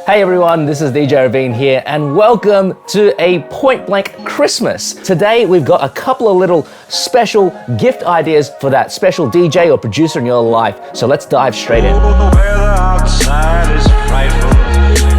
Hey everyone, this is DJ Ravine here and welcome to a point blank Christmas. Today we've got a couple of little special gift ideas for that special DJ or producer in your life. So let's dive straight in. The weather outside is frightful,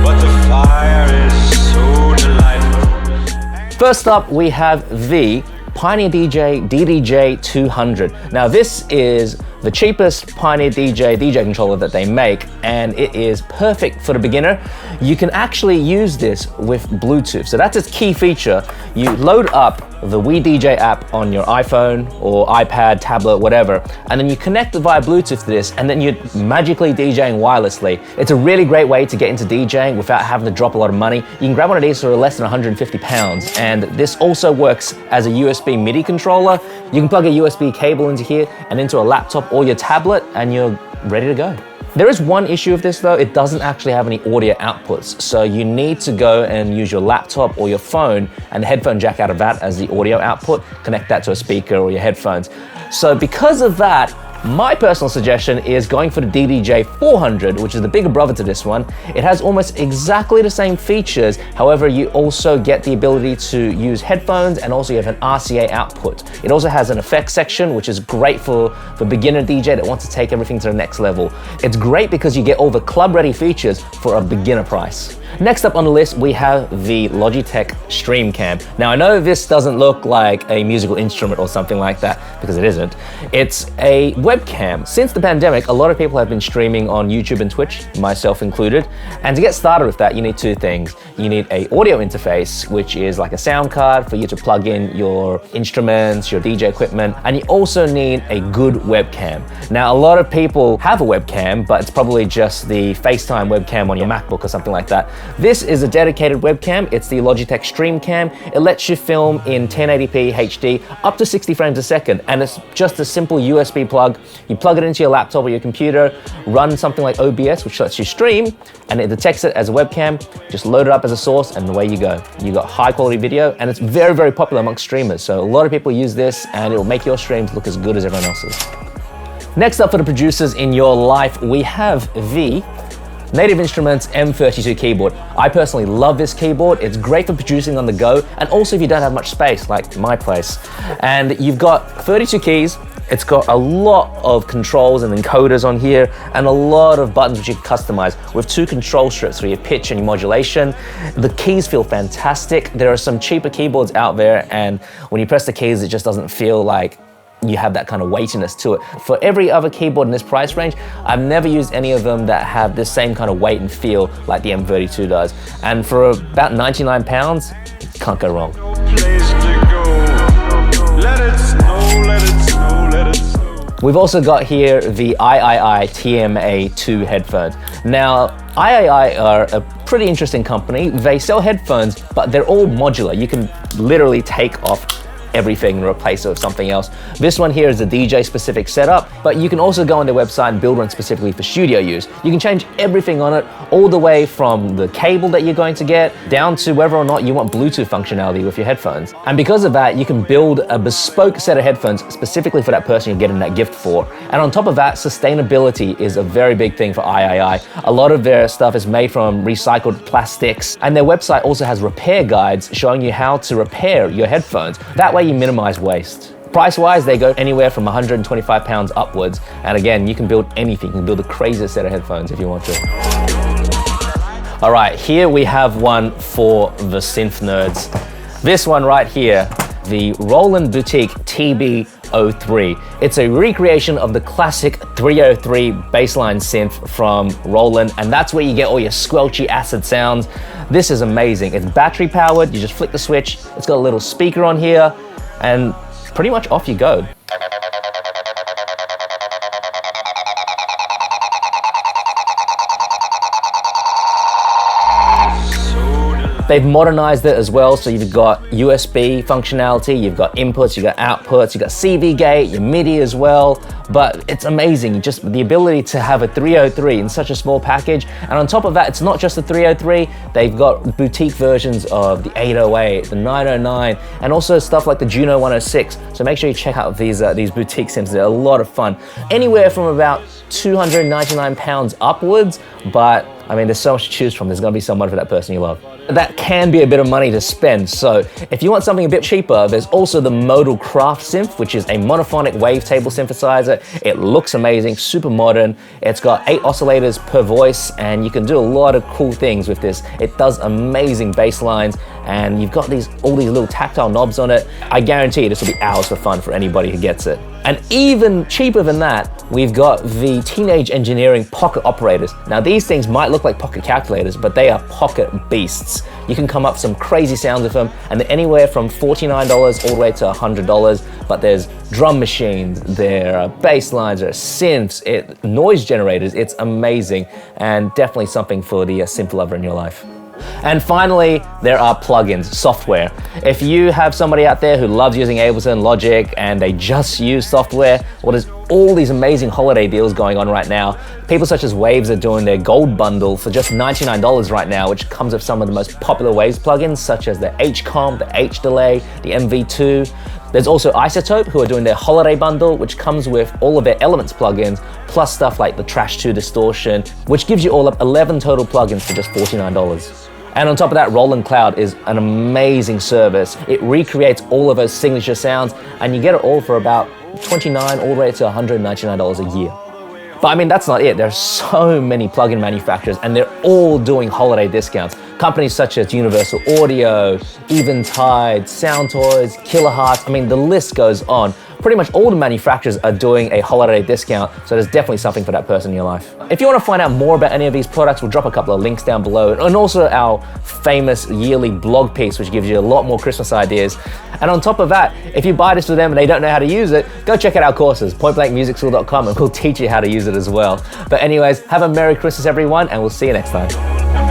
but the fire is so delightful. First up, we have the Pioneer DJ DDJ-200. Now this is the cheapest Pioneer DJ controller that they make, and it is perfect for the beginner. You can actually use this with Bluetooth. So that's its key feature. You load up the WeDJ app on your iPhone or iPad, tablet, whatever, and then you connect it via Bluetooth to this, and then you're magically DJing wirelessly. It's a really great way to get into DJing without having to drop a lot of money. You can grab one of these for less than 150 pounds, and this also works as a USB MIDI controller. You can plug a USB cable into here and into a laptop or your tablet, and you're ready to go. There is one issue with this though, it doesn't actually have any audio outputs. So you need to go and use your laptop or your phone and the headphone jack out of that as the audio output, connect that to a speaker or your headphones. So because of that, my personal suggestion is going for the DDJ-400, which is the bigger brother to this one. It has almost exactly the same features. However, you also get the ability to use headphones, and also you have an RCA output. It also has an effects section, which is great for beginner DJ that wants to take everything to the next level. It's great because you get all the club-ready features for a beginner price. Next up on the list, we have the Logitech Streamcam. Now I know this doesn't look like a musical instrument or something like that, because it isn't. It's a webcam. Since the pandemic, a lot of people have been streaming on YouTube and Twitch, myself included. And to get started with that, you need two things. You need an audio interface, which is like a sound card for you to plug in your instruments, your DJ equipment, and you also need a good webcam. Now, a lot of people have a webcam, but it's probably just the FaceTime webcam on your MacBook or something like that. This is a dedicated webcam. It's the Logitech Streamcam. It lets you film in 1080p HD up to 60 frames a second, and it's just a simple USB plug. You plug it into your laptop or your computer, run something like OBS, which lets you stream, and it detects it as a webcam. Just load it up as a source, and away you go. You got high quality video, and it's very, very popular amongst streamers. So a lot of people use this, and it'll make your streams look as good as everyone else's. Next up for the producers in your life, we have the Native Instruments M32 keyboard. I personally love this keyboard. It's great for producing on the go, and also if you don't have much space, like my place. And you've got 32 keys. It's got a lot of controls and encoders on here, and a lot of buttons which you can customize with two control strips for your pitch and your modulation. The keys feel fantastic. There are some cheaper keyboards out there, and when you press the keys, it just doesn't feel like you have that kind of weightiness to it. For every other keyboard in this price range, I've never used any of them that have this same kind of weight and feel like the M32 does. And for about 99 pounds, can't go wrong. We've also got here the AIAIAI TMA2 headphones. Now, AIAIAI are a pretty interesting company. They sell headphones, but they're all modular. You can literally take off everything and replace it with something else. This one here is a DJ specific setup, but you can also go on their website and build one specifically for studio use. You can change everything on it, all the way from the cable that you're going to get down to whether or not you want Bluetooth functionality with your headphones. And because of that, you can build a bespoke set of headphones specifically for that person you're getting that gift for. And on top of that, sustainability is a very big thing for AIAIAI. A lot of their stuff is made from recycled plastics, and their website also has repair guides showing you how to repair your headphones. That way you minimize waste. Price-wise, they go anywhere from 125 pounds upwards. And again, you can build anything. You can build the craziest set of headphones if you want to. All right, here we have one for the synth nerds. This one right here, the Roland Boutique TB03. It's a recreation of the classic 303 bassline synth from Roland, and that's where you get all your squelchy acid sounds. This is amazing. It's battery powered. You just flick the switch. It's got a little speaker on here, and pretty much off you go. They've modernized it as well, so you've got USB functionality, you've got inputs, you've got outputs, you've got CV gate, your MIDI as well. but it's amazing. Just the ability to have a 303 in such a small package. And on top of that, it's not just the 303, they've got boutique versions of the 808, the 909, and also stuff like the Juno 106. So make sure you check out these boutique synths. They're a lot of fun. Anywhere from about £299 upwards, but I mean, there's so much to choose from. There's gonna be someone for that person you love. That can be a bit of money to spend. So if you want something a bit cheaper, there's also the Modal CraftSynth, which is a monophonic wavetable synthesizer. It looks amazing, super modern. It's got 8 oscillators per voice, and you can do a lot of cool things with this. It does amazing bass lines, and you've got all these little tactile knobs on it. I guarantee this will be hours of fun for anybody who gets it. And even cheaper than that, we've got the Teenage Engineering pocket operators. Now these things might look like pocket calculators, but they are pocket beasts. You can come up with some crazy sounds with them, and they're anywhere from $49 all the way to $100, but there's drum machines, there are bass lines, there are synths, noise generators. It's amazing, and definitely something for the synth lover in your life. And finally, there are plugins, software. If you have somebody out there who loves using Ableton, Logic, and they just use software, well, there's all these amazing holiday deals going on right now. People such as Waves are doing their gold bundle for just $99 right now, which comes with some of the most popular Waves plugins, such as the H-Comp, the H-Delay, the MV2. There's also Isotope, who are doing their holiday bundle, which comes with all of their Elements plugins, plus stuff like the Trash 2 distortion, which gives you all up 11 total plugins for just $49. And on top of that, Roland Cloud is an amazing service. It recreates all of those signature sounds, and you get it all for about $29 all the way to $199 a year. But I mean, that's not it. There's so many plugin manufacturers, and they're all doing holiday discounts. Companies such as Universal Audio, Eventide, Soundtoys, Kilohertz, I mean, the list goes on. Pretty much all the manufacturers are doing a holiday discount, so there's definitely something for that person in your life. If you want to find out more about any of these products, we'll drop a couple of links down below, and also our famous yearly blog piece, which gives you a lot more Christmas ideas. And on top of that, if you buy this for them and they don't know how to use it, go check out our courses, pointblankmusicschool.com, and we'll teach you how to use it as well. But anyways, have a Merry Christmas, everyone, and we'll see you next time.